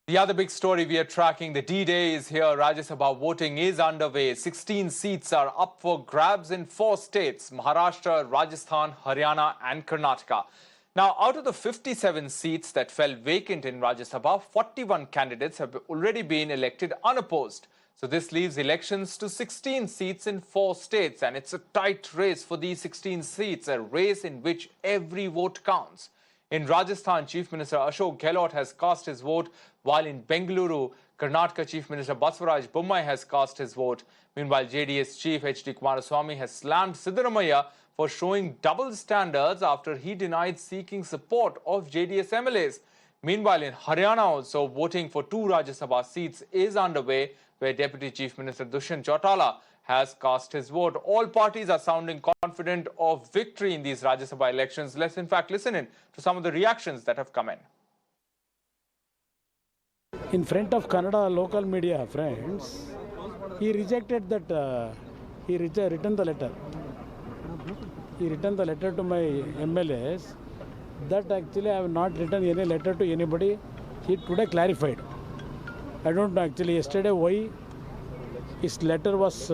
The other big story we are tracking, the D-Day is here. Rajya Sabha voting is underway. 16 seats are up for grabs in 4 states: Maharashtra, Rajasthan, Haryana and Karnataka. Now, out of the 57 seats that fell vacant in Rajya Sabha, 41 candidates have already been elected unopposed. So this leaves elections to 16 seats in 4 states, and it's a tight race for these 16 seats, a race in which every vote counts. In Rajasthan, Chief Minister Ashok Gehlot has cast his vote, while in Bengaluru, Karnataka Chief Minister Basavaraj Bommai has cast his vote. Meanwhile, JDS Chief H.D. Kumaraswamy has slammed Siddaramaiah for showing double standards after he denied seeking support of JDS MLAs. Meanwhile, in Haryana also, voting for 2 Rajya Sabha seats is underway, where Deputy Chief Minister Dushyant Chautala has cast his vote. All parties are sounding confident of victory in these Rajya Sabha elections. Let's in fact listen in to some of the reactions that have come in. In front of Kannada local media friends, he rejected that, he returned the letter. He returned the letter to my MLAs that actually I have not written any letter to anybody. He today clarified. I don't know actually yesterday why his letter was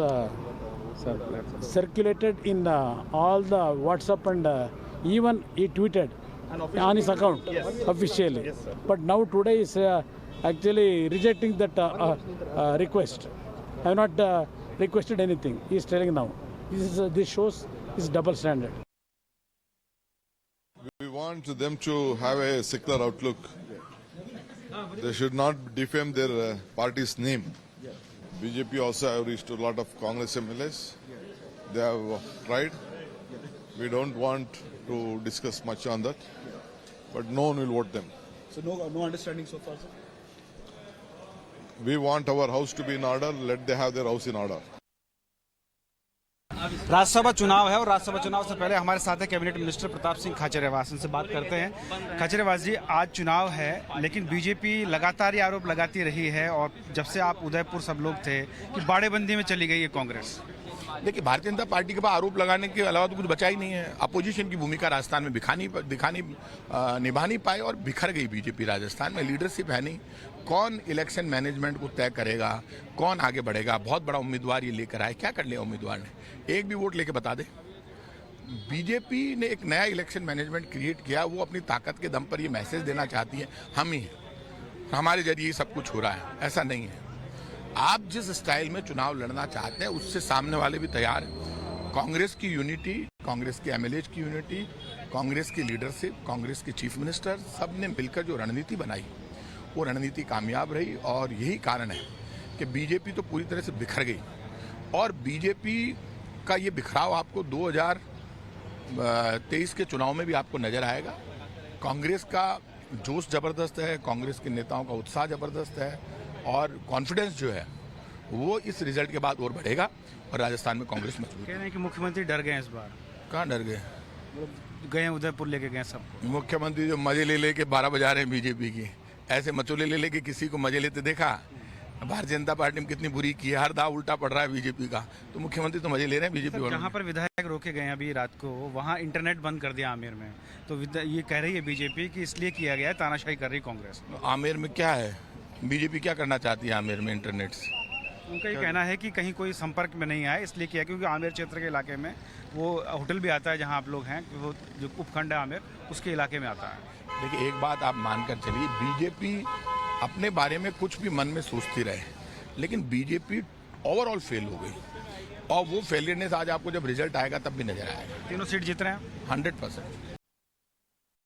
circulated in all the WhatsApp and even he tweeted on his account officially. Yes, but now today is actually rejecting that request. I have not requested anything. He is telling now. This shows his double standard. We want them to have a secular outlook. They should not defame their party's name. BJP also have reached a lot of Congress MLAs. They have tried. We don't want to discuss much on that, but no one will vote them. So no understanding so far, sir? We want our house to be in order. Let them have their house in order. Rajya Sabha चुनाव है और राज्यसभा चुनाव से पहले हमारे साथ है cabinet minister Pratap Singh Khachariyawas. इनसे बात करते हैं। खाचरियावास जी, आज चुनाव है लेकिन बीजेपी लगातार ये आरोप लगाती रही है और जब से आप उदयपुर सब लोग थे कि बाड़ेबंदी में चली गई है कांग्रेस। देखिए, भारतीय जनता पार्टी के पास आरोप लगाने के अलावा तो कुछ बचा ही नहीं है। अपोजिशन की भूमिका राजस्थान में निभा नहीं पाए और बिखर गई बीजेपी। राजस्थान में लीडरशिप है नहीं। कौन इलेक्शन मैनेजमेंट को तय करेगा, कौन आगे बढ़ेगा? बहुत बड़ा उम्मीदवार ये लेकर आए, क्या कर लिया उम्मीदवार ने? एक भी वोट लेके बता दे। बीजेपी ने एक नया इलेक्शन मैनेजमेंट क्रिएट किया। वो अपनी ताकत के दम पर ये मैसेज देना चाहती है, हम ही हैं, हमारे जरिए सब कुछ हो रहा है। ऐसा नहीं है। आप जिस स्टाइल में चुनाव लड़ना चाहते हैं उससे सामने वाले भी तैयार हैं। कांग्रेस की यूनिटी, कांग्रेस के एमएलएज की यूनिटी, कांग्रेस की लीडरशिप, कांग्रेस के चीफ मिनिस्टर, सब ने मिलकर जो रणनीति बनाई वो रणनीति कामयाब रही और यही कारण है कि बीजेपी तो पूरी तरह से बिखर गई। और बीजेपी का ये बिखराव आपको 2023 के चुनाव में भी आपको नजर आएगा। कांग्रेस का जोश जबरदस्त है, कांग्रेस के नेताओं का उत्साह जबरदस्त है और कॉन्फिडेंस जो है वो इस रिजल्ट के बाद और बढ़ेगा और राजस्थान में कांग्रेस मजबूत। कह रहे हैं कि मुख्यमंत्री डर गए इस बार। कहाँ डर गए? गए उदयपुर लेके गए सबको। मुख्यमंत्री जो मजे ले लेके 12 बजा रहे हैं बीजेपी की, ऐसे मचोले ले लेके किसी को मजे लेते देखा? भारतीय जनता पार्टी में कितनी बुरी की है, हर दाव उल्टा पड़ रहा है बीजेपी का, तो मुख्यमंत्री तो मजे ले रहे हैं बीजेपी वालों। जहाँ पर विधायक रोके गए अभी रात को, वहाँ इंटरनेट बंद कर दिया आमेर में, तो ये कह रही है बीजेपी कि इसलिए किया गया है, तानाशाही कर रही कांग्रेस। आमेर में क्या है? बीजेपी क्या करना चाहती है आमेर में इंटरनेट से? उनका ये कहना है कि कहीं कोई संपर्क में नहीं आया, इसलिए किया क्योंकि आमेर क्षेत्र के इलाके में वो होटल भी आता है जहाँ आप लोग हैं, वो जो उपखंड है आमेर उसके इलाके में आता है। देखिए, एक बात आप मानकर चलिए, बीजेपी अपने बारे में कुछ भी मन में सोचती रहे, लेकिन बीजेपी ओवरऑल फेल हो गई और वो फेलियरनेस आज आपको जब रिजल्ट आएगा तब भी नजर आएगा। 3 सीट जीत रहे हैं 100%।